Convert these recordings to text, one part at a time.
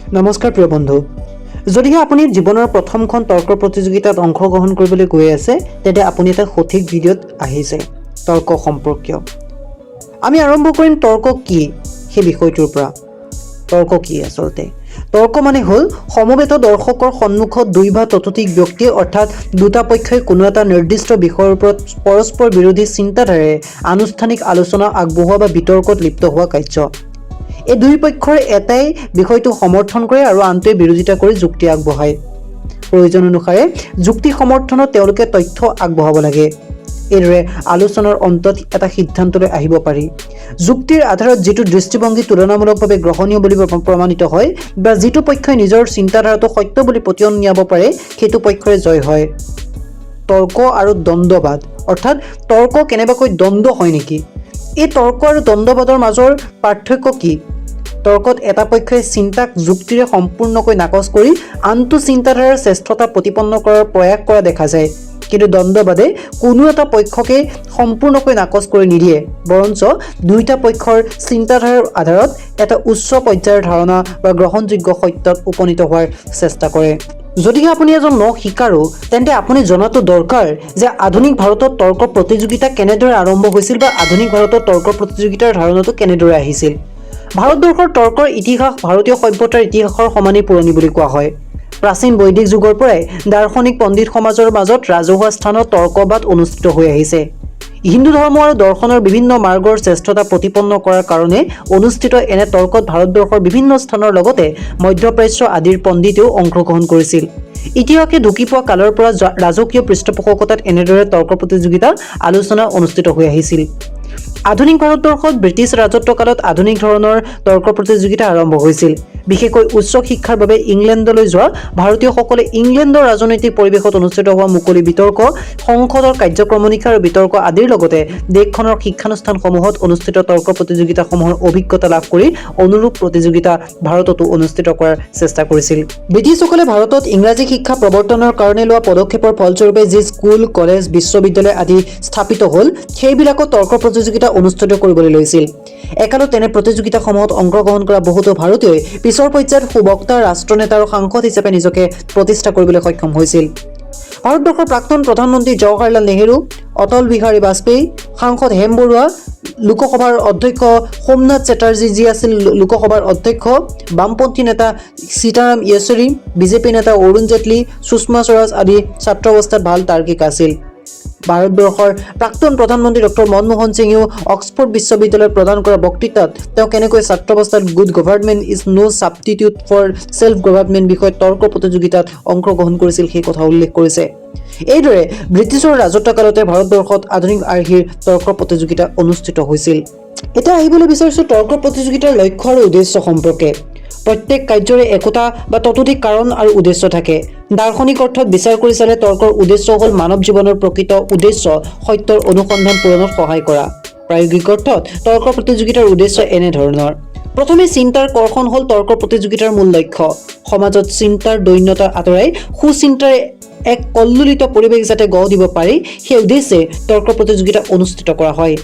নমস্কাৰ প্ৰিয় বন্ধু যদিহে আপুনি জীৱনৰ প্ৰথমখন তৰ্ক প্ৰতিযোগিতাত অংশগ্ৰহণ কৰিবলৈ গৈ আছে তেন্তে আপুনি এটা সঠিক ভিডিঅ'ত আহিছে তৰ্ক সম্পৰ্কীয় আমি আৰম্ভ কৰিম তৰ্ক কি সেই বিষয়টোৰ পৰা তৰ্ক কি আচলতে তৰ্ক মানে হ'ল সমবেত দৰ্শকৰ সন্মুখত দুই বা ততোধিক ব্যক্তি অৰ্থাৎ দুটা পক্ষই কোনো এটা নিৰ্দিষ্ট বিষয়ৰ ওপৰত পৰস্পৰ বিৰোধী চিন্তাধাৰাৰে আনুষ্ঠানিক আলোচনা আগবঢ়োৱা বা বিতৰ্কত লিপ্ত হোৱা কাৰ্য এই দুই পক্ষৰ এটাই বিষয়টো সমৰ্থন কৰে আৰু আনটোৱে বিৰোধিতা কৰি যুক্তি আগবঢ়ায় প্ৰয়োজন অনুসাৰে যুক্তি সমৰ্থনত তেওঁলোকে তথ্য আগবঢ়াব লাগে এইদৰে আলোচনাৰ অন্তত এটা সিদ্ধান্তলৈ আহিব পাৰি যুক্তিৰ আধাৰত যিটো দৃষ্টিভংগী তুলনামূলকভাৱে গ্ৰহণীয় বুলি প্ৰমাণিত হয় বা যিটো পক্ষই নিজৰ চিন্তাধাৰাটো সত্য বুলি পতিয়ন নিয়াব পাৰে সেইটো পক্ষৰে জয় হয় তৰ্ক আৰু দ্বন্দ্ববাদ অৰ্থাৎ তৰ্ক কেনেবাকৈ দ্বন্দ্ব হয় নেকি এই তৰ্ক আৰু দ্বন্দ্ববাদৰ মাজৰ পাৰ্থক্য কি তৰ্কত এটা পক্ষই চিন্তাক যুক্তিৰে সম্পূৰ্ণকৈ নাকচ কৰি আনটো চিন্তাধাৰাৰ শ্ৰেষ্ঠতা প্ৰতিপন্ন কৰাৰ প্ৰয়াস কৰা দেখা যায় কিন্তু দ্বন্দ্ববাদে কোনো এটা পক্ষকে সম্পূৰ্ণকৈ নাকচ কৰি নিদিয়ে বৰঞ্চ দুইটা পক্ষৰ চিন্তাধাৰাৰ আধাৰত এটা উচ্চ পৰ্যায়ৰ ধাৰণা বা গ্ৰহণযোগ্য সত্যত উপনীত হোৱাৰ চেষ্টা কৰে যদিহে আপুনি এজন শিকাৰু তেন্তে আপুনি জনাটো দৰকাৰ যে আধুনিক ভাৰতত তৰ্ক প্ৰতিযোগিতা কেনেদৰে আৰম্ভ হৈছিল বা আধুনিক ভাৰতত তৰ্ক প্ৰতিযোগিতাৰ ধাৰণাটো কেনেদৰে আহিছিল ভাৰতবৰ্ষৰ তৰ্কৰ ইতিহাস ভাৰতীয় সভ্যতাৰ ইতিহাসৰ সমানেই পুৰণি বুলি কোৱা হয় প্ৰাচীন বৈদিক যুগৰ পৰাই দাৰ্শনিক পণ্ডিত সমাজৰ মাজত ৰাজহুৱা স্থানত তৰ্কবাদ অনুষ্ঠিত হৈ আহিছে হিন্দু ধৰ্ম আৰু দৰ্শনৰ বিভিন্ন মাৰ্গৰ শ্ৰেষ্ঠতা প্ৰতিপন্ন কৰাৰ কাৰণে অনুষ্ঠিত এনে তৰ্কত ভাৰতবৰ্ষৰ বিভিন্ন স্থানৰ লগতে মধ্যপ্ৰাচ্য আদিৰ পণ্ডিতেও অংশগ্ৰহণ কৰিছিল ইতিহাসে ঢুকি পোৱা কালৰ পৰা ৰাজকীয় পৃষ্ঠপোষকতাত এনেদৰে তৰ্ক প্ৰতিযোগিতা আলোচনা অনুষ্ঠিত হৈ আহিছিল আধুনিক ভাৰতবৰ্ষত ব্ৰিটিছ ৰাজত্বকালত আধুনিক ধৰণৰ তৰ্ক প্ৰতিযোগিতা আৰম্ভ হৈছিল বিশেষকৈ উচ্চ শিক্ষাৰ বাবে ইংলেণ্ডলৈ যোৱা ভাৰতীয়সকলে ইংলেণ্ডৰ ৰাজনৈতিক পৰিৱেশত অনুষ্ঠিত হোৱা মুকলি বিতৰ্ক সংসদৰ কাৰ্যক্ৰমণিকা আৰু বিতৰ্ক আদিৰ লগতে দেশখনৰ শিক্ষানুষ্ঠানসমূহত অনুষ্ঠিত তৰ্ক প্ৰতিযোগিতাসমূহৰ অভিজ্ঞতা লাভ কৰি অনুৰূপ প্ৰতিযোগিতা ভাৰততো অনুষ্ঠিত কৰাৰ চেষ্টা কৰিছিল ব্ৰিটিছসকলে ভাৰতত ইংৰাজী শিক্ষা প্ৰৱৰ্তনৰ কাৰণে লোৱা পদক্ষেপৰ ফলস্বৰূপে যি স্কুল কলেজ বিশ্ববিদ্যালয় আদি স্থাপিত হ'ল সেইবিলাকত তৰ্ক প্ৰতিযোগিতা অনুষ্ঠিত কৰিবলৈ লৈছিল একালত তেনে প্ৰতিযোগিতাসমূহত অংশগ্ৰহণ কৰা বহুতো ভাৰতীয়ই পিছৰ পৰ্যায়ত সুবক্তা ৰাষ্ট্ৰনেতা আৰু সাংসদ হিচাপে নিজকে প্ৰতিষ্ঠা কৰিবলৈ সক্ষম হৈছিল ভাৰতবৰ্ষৰ প্ৰাক্তন প্ৰধানমন্ত্ৰী জৱাহৰলাল নেহেৰু অটল বিহাৰী বাজপেয়ী সাংসদ হেম বৰুৱা লোকসভাৰ অধ্যক্ষ সোমনাথ চেটাৰ্জী যি আছিল লোকসভাৰ অধ্যক্ষ বামপন্থী নেতা সীতাৰাম য়েচুৰী বিজেপি নেতা অৰুণ জেটলী সুষমা স্বৰাজ আদি ছাত্ৰ অৱস্থাত ভাল তাৰ্কিক আছিল ভাৰতবৰ্ষৰ প্ৰাক্তন প্ৰধানমন্ত্ৰী ডক্টৰ মনমোহন সিঙেও অক্সফৰ্ড বিশ্ববিদ্যালয়ত প্ৰদান কৰা বক্তৃতাত তেওঁ কেনেকৈ ছাত্ৰ অৱস্থাত good government is no substitute for self government বিষয়ত তৰ্ক প্ৰতিযোগিতাত অংশগ্ৰহণ কৰিছিল সেই কথা উল্লেখ কৰিছে এইদৰে ব্ৰিটিছৰ ৰাজত্বকালতে ভাৰতবৰ্ষত আধুনিক আৰ্হিৰ তৰ্ক প্ৰতিযোগিতা অনুষ্ঠিত হৈছিল এতিয়া আহিবলৈ বিচাৰিছোঁ তৰ্ক প্ৰতিযোগিতাৰ লক্ষ্য আৰু উদ্দেশ্য সম্পৰ্কে প্ৰত্যেক কাৰ্যৰে একোটা বা ততোধিক কাৰণ আৰু উদ্দেশ্য থাকে দাৰ্শনিক অৰ্থত বিচাৰ কৰি চালে তৰ্কৰ উদ্দেশ্য হ'ল মানৱ জীৱনৰ প্ৰকৃত উদ্দেশ্য সত্যৰ অনুসন্ধান পূৰণত সহায় কৰা প্ৰায়োগিক অৰ্থত তৰ্ক প্ৰতিযোগিতাৰ উদ্দেশ্য এনে ধৰণৰ প্ৰথমে চিন্তাৰ কৰ্ষণ হ'ল তৰ্ক প্ৰতিযোগিতাৰ মূল লক্ষ্য সমাজত চিন্তাৰ দৈন্যতা আঁতৰাই সুচিন্তাৰে এক কল্লোলিত পৰিৱেশ যাতে গঢ় দিব পাৰি সেই উদ্দেশ্যে তৰ্ক প্ৰতিযোগিতা অনুষ্ঠিত কৰা হয়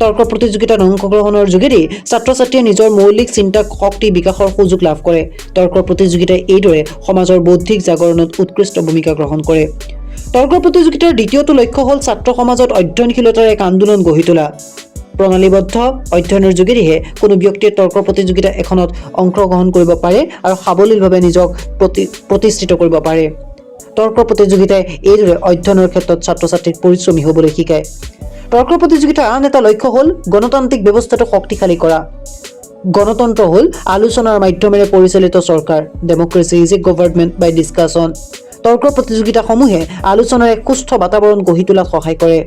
তৰ্ক প্ৰতিযোগিতাত অংশগ্ৰহণৰ যোগেদি ছাত্ৰ ছাত্ৰীয়ে নিজৰ মৌলিক চিন্তা শক্তি বিকাশৰ সুযোগ লাভ কৰে তৰ্ক প্ৰতিযোগিতাই এইদৰে সমাজৰ বৌদ্ধিক জাগৰণত উৎকৃষ্ট ভূমিকা গ্ৰহণ কৰে তৰ্ক প্ৰতিযোগিতাৰ দ্বিতীয়টো লক্ষ্য হ'ল ছাত্ৰ সমাজত অধ্যয়নশীলতাৰ এক আন্দোলন গঢ়ি তোলা প্ৰণালীবদ্ধ অধ্যয়নৰ যোগেদিহে কোনো ব্যক্তিয়ে তৰ্ক প্ৰতিযোগিতা এখনত অংশগ্ৰহণ কৰিব পাৰে আৰু সাৱলীলভাৱে নিজক প্ৰতিষ্ঠিত কৰিব পাৰে তৰ্ক প্ৰতিযোগিতাই এইদৰে অধ্যয়নৰ ক্ষেত্ৰত ছাত্ৰ ছাত্ৰীক পৰিশ্ৰমী হ'বলৈ শিকায় তৰ্ক প্ৰতিযোগিতাৰ আন এটা লক্ষ্য হ'ল গণতান্ত্ৰিক ব্যৱস্থাটো শক্তিশালী কৰা গণতন্ত্ৰ হ'ল আলোচনাৰ মাধ্যমেৰে পৰিচালিত চৰকাৰ democracy is a government by discussion তৰ্ক প্ৰতিযোগিতাসমূহে আলোচনাৰ এক সুস্থ বাতাবৰণ গঢ়ি তোলাত সহায় কৰে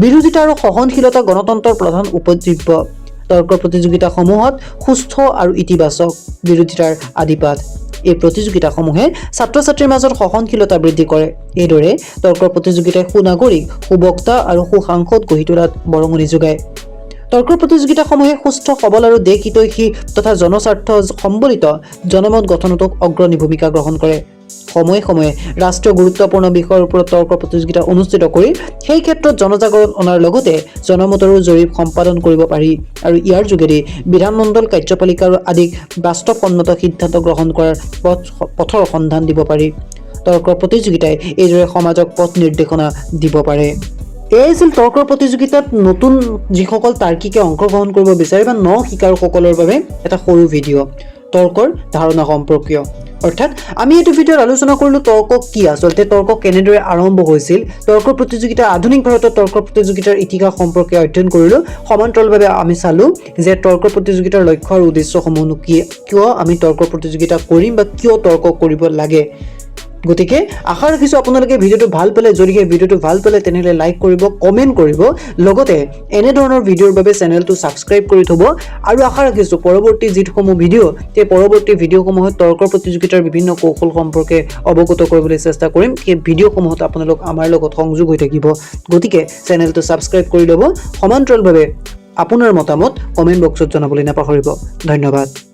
বিৰোধিতা আৰু সহনশীলতা গণতন্ত্ৰৰ প্ৰধান উপজীব্য তৰ্ক প্ৰতিযোগিতাসমূহত সুস্থ আৰু ইতিবাচক বিৰোধিতাৰ আদিপাত এই প্ৰতিযোগিতাসমূহে ছাত্ৰ ছাত্ৰীৰ মাজত সহনশীলতা বৃদ্ধি কৰে এইদৰে তৰ্ক প্ৰতিযোগিতাই সুনাগৰিক সুবক্তা আৰু সুসাংসদ গঢ়ি তোলাত বৰঙণি যোগায় তৰ্ক প্ৰতিযোগিতাসমূহে সুস্থ সবল আৰু দেশ হিতৈষী তথা জনস্বাৰ্থ সম্বলিত জনমত গঠনতো অগ্ৰণী ভূমিকা গ্ৰহণ কৰে সময়ে সময়ে ৰাষ্ট্ৰীয় গুৰুত্বপূৰ্ণ বিষয়ৰ ওপৰত তৰ্ক প্ৰতিযোগিতা অনুষ্ঠিত কৰি সেই ক্ষেত্ৰত জনজাগৰণ অনাৰ লগতে জনমতৰো জৰীপ সম্পাদন কৰিব পাৰি আৰু ইয়াৰ যোগেদি বিধানমণ্ডল কাৰ্যপালিকা আদি বাস্তৱসন্মত সিদ্ধান্ত গ্ৰহণ কৰাৰ পথৰ সন্ধান দিব পাৰি তৰ্ক প্ৰতিযোগিতাই এইদৰে সমাজক পথ নিৰ্দেশনা দিব পাৰে এই আছিল তৰ্কৰ প্ৰতিযোগিতাত নতুন যিসকল তাৰ্কিকে অংশগ্ৰহণ কৰিব বিচাৰে বা শিকাৰুসকলৰ বাবে এটা সৰু ভিডিঅ' তৰ্কৰ ধাৰণা সম্পৰ্কীয় অৰ্থাৎ আমি এইটো ভিডিঅ'ত আলোচনা কৰিলোঁ তৰ্ক কি আচলতে তৰ্ক কেনেদৰে আৰম্ভ হৈছিল তৰ্কৰ প্ৰতিযোগিতা আধুনিক ভাৰতত তৰ্কৰ প্ৰতিযোগিতাৰ ইতিহাস সম্পৰ্কে অধ্যয়ন কৰিলোঁ সমান্তৰালভাৱে আমি চালোঁ যে তৰ্কৰ প্ৰতিযোগিতাৰ লক্ষ্য আৰু উদ্দেশ্যসমূহনো কি কিয় আমি তৰ্কৰ প্ৰতিযোগিতা কৰিম বা কিয় তৰ্ক কৰিব লাগে গতিকে আশা ৰাখিছোঁ আপোনালোকে ভিডিঅ'টো ভাল পালে যদিহে ভিডিঅ'টো ভাল পালে তেনেহ'লে লাইক কৰিব কমেণ্ট কৰিব লগতে এনেধৰণৰ ভিডিঅ'ৰ বাবে চেনেলটো ছাবস্ক্ৰাইব কৰি থ'ব আৰু আশা ৰাখিছোঁ পৰৱৰ্তী যিসমূহ ভিডিঅ' সেই পৰৱৰ্তী ভিডিঅ'সমূহত তৰ্কৰ প্ৰতিযোগিতাৰ বিভিন্ন কৌশল সম্পৰ্কে অৱগত কৰিবলৈ চেষ্টা কৰিম সেই ভিডিঅ'সমূহত আপোনালোক আমাৰ লগত সংযোগ হৈ থাকিব গতিকে চেনেলটো ছাবস্ক্ৰাইব কৰি ল'ব সমান্তৰালভাৱে আপোনাৰ মতামত কমেণ্ট বক্সত জনাবলৈ নাপাহৰিব ধন্যবাদ